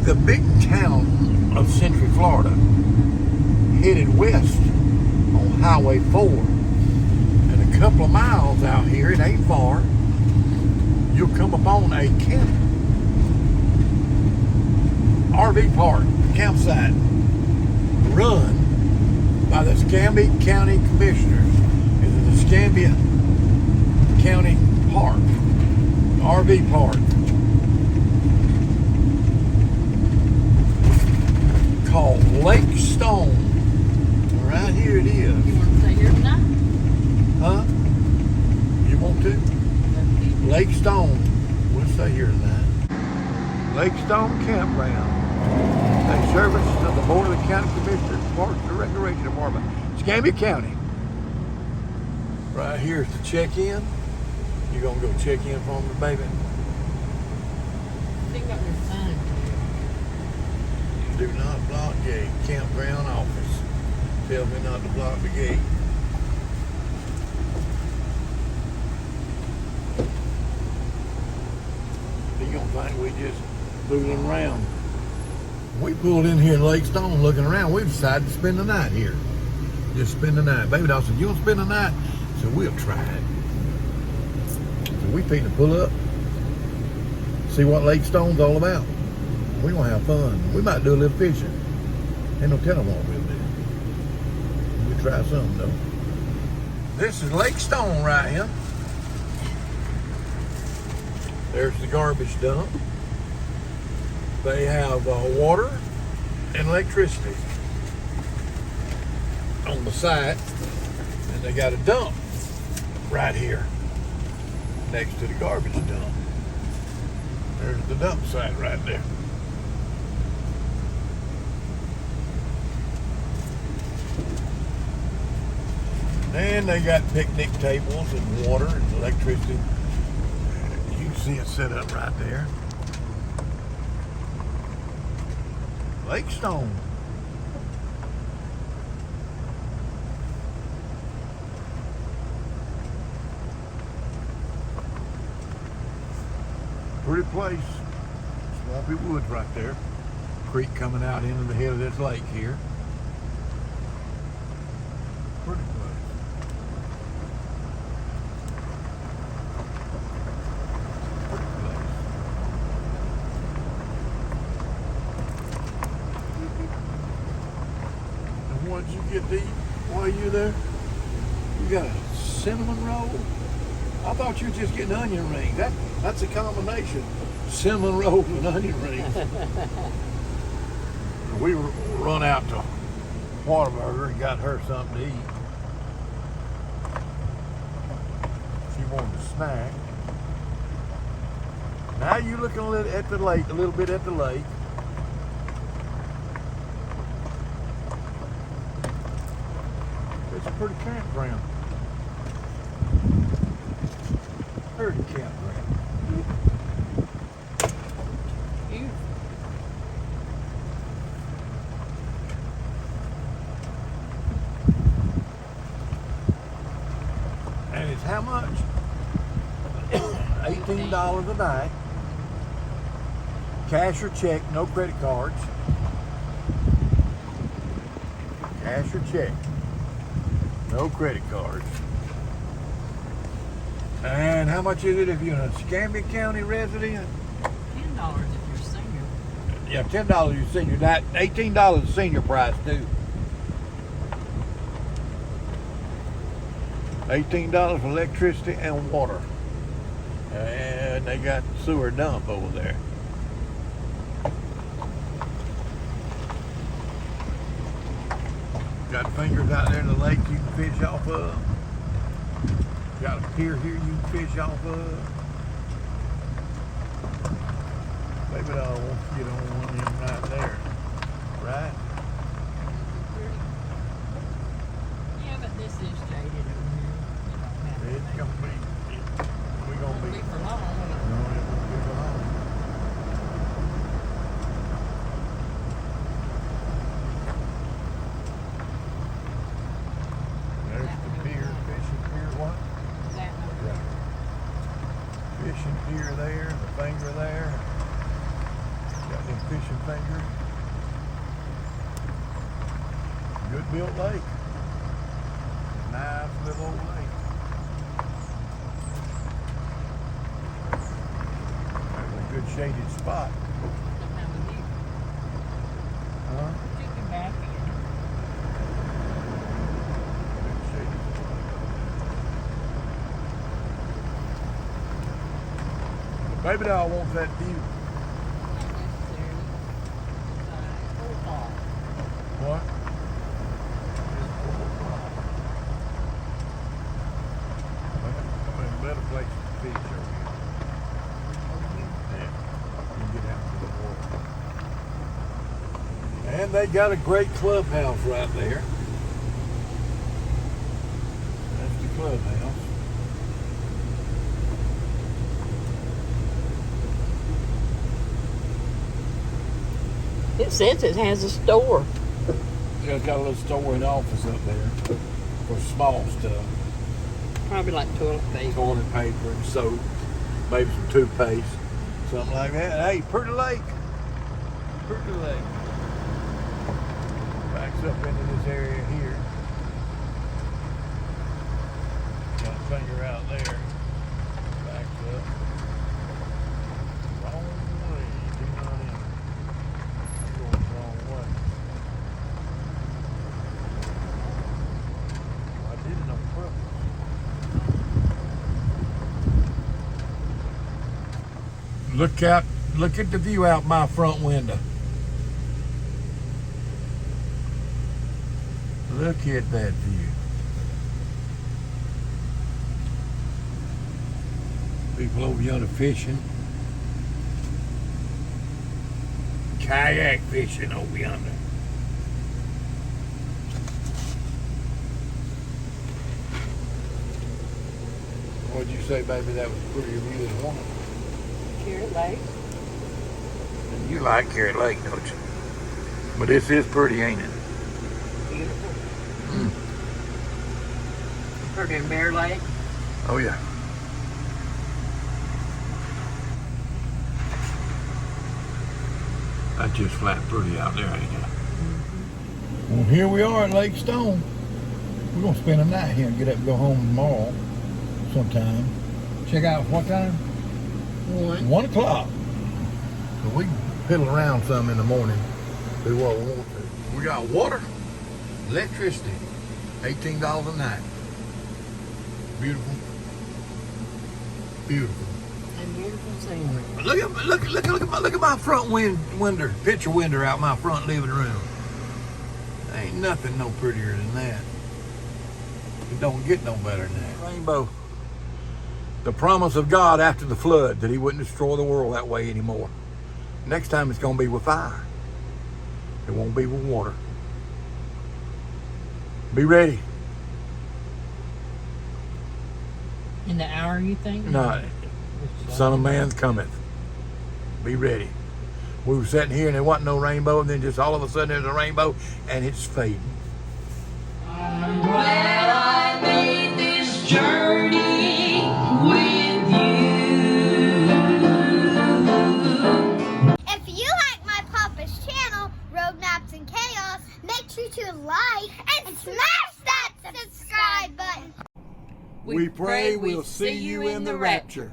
the big town of Central Florida, headed west on Highway 4. And a couple of miles out here, it ain't far, you'll come upon a RV park, campsite, run by the Escambia County Commissioners. It's the Escambia County Park, RV park, called Lake Stone. Right here it is. You want to stay here tonight? Huh? You want to? Lake Stone. We'll stay here tonight. Lake Stone Campground. A service of the Board of the County Commissioners, Parks and Recreation Department, Escambia County. Right here is the check-in. You gonna go check in for me, baby? I think got your sign. Do not block gate. Campground office. Tell me not to block the gate. You gonna think we just fooling around? We pulled in here in Lake Stone looking around. We decided to spend the night here. Just spend the night. Baby doll said, you want to spend the night? So we'll try it. So we finna pull up, see what Lake Stone's all about. We gonna have fun. We might do a little fishing. Ain't no telling what we'll do. We'll try something though. This is Lake Stone right here. There's the garbage dump. They have water and electricity on the site, and they got a dump right here next to the garbage dump. There's the dump site right there. And they got picnic tables and water and electricity. You can see it set up right there. Lake Stone. Pretty place. Swampy woods right there. Creek coming out into the head of this lake here. Pretty place. Once you get to eat while you're there, you got a cinnamon roll. I thought you were just getting onion rings. That's a combination. Cinnamon rolls and onion rings. We run out to Whataburger and got her something to eat. She wanted a snack. Now you looking at the lake, a little bit at the lake. It's a pretty campground. Pretty campground. Beautiful. And it's how much? $18 a night. Cash or check, no credit cards. Cash or check. No credit cards. And how much is it if you're an Escambia County resident? $10 if you're a senior. Yeah, $10 if you're senior. That $18 is senior price too. $18 for electricity and water. And they got sewer dump over there. Got fingers out there in the lake you can fish off of. Got a pier here you can fish off of. Maybe I want to get on one of them right there. Right? Yeah, but this is jaded over here. It's gonna be. We're gonna be. For long. No, it won't be for long. There's the pier, fishing pier. What? That Fishing pier there, the finger there. Got them fishing fingers. Good built lake. Nice little old lake. That's a good shaded spot. Huh? Take your back in. Good shaded spot. The baby doll wants that view. Not necessarily. Full car. What? I'm in a better place to fish over here. Yeah. You can get out to the water. And they got a great clubhouse right there. That's the clubhouse. It says it has a store. Yeah, it's got a little store and office up there for small stuff. Probably like toilet paper. Toilet paper and soap, maybe some toothpaste, something like that. Hey, pretty lake. Pretty lake. Backs up into this area here. Got a finger out there. Backs up. Wrong way. Do not enter. I'm going the wrong way. I did it on purpose. Look at the view out my front window. Look at that view. People over yonder fishing. Kayak fishing over yonder. What'd you say, baby? That was a prettier view than one. Carrot Lake. You like Carrot Lake, don't you? But this is pretty, ain't it? Beautiful. Pretty in Bear Lake. Oh, yeah. That's just flat pretty out there, ain't it? Well, here we are at Lake Stone. We're going to spend a night here and get up and go home tomorrow sometime. Check out what time? 1 o'clock. So we can piddle around some in the morning, do what we want to. We got water, electricity, $18 a night. Beautiful. Beautiful. And beautiful scenery. Look at my front window, picture window out my front living room. Ain't nothing no prettier than that. It don't get no better than that. Rainbow. The promise of God after the flood that he wouldn't destroy the world that way anymore. Next time it's going to be with fire. It won't be with water. Be ready. In the hour, you think? No, Son of Man's cometh. Be ready. We were sitting here and there wasn't no rainbow, and then just all of a sudden there's a rainbow and it's fading. Well, I made this journey with you. If you like my Papa's channel, Road Maps and Chaos, make sure to like and smash that subscribe button. We pray we'll see you in the rapture.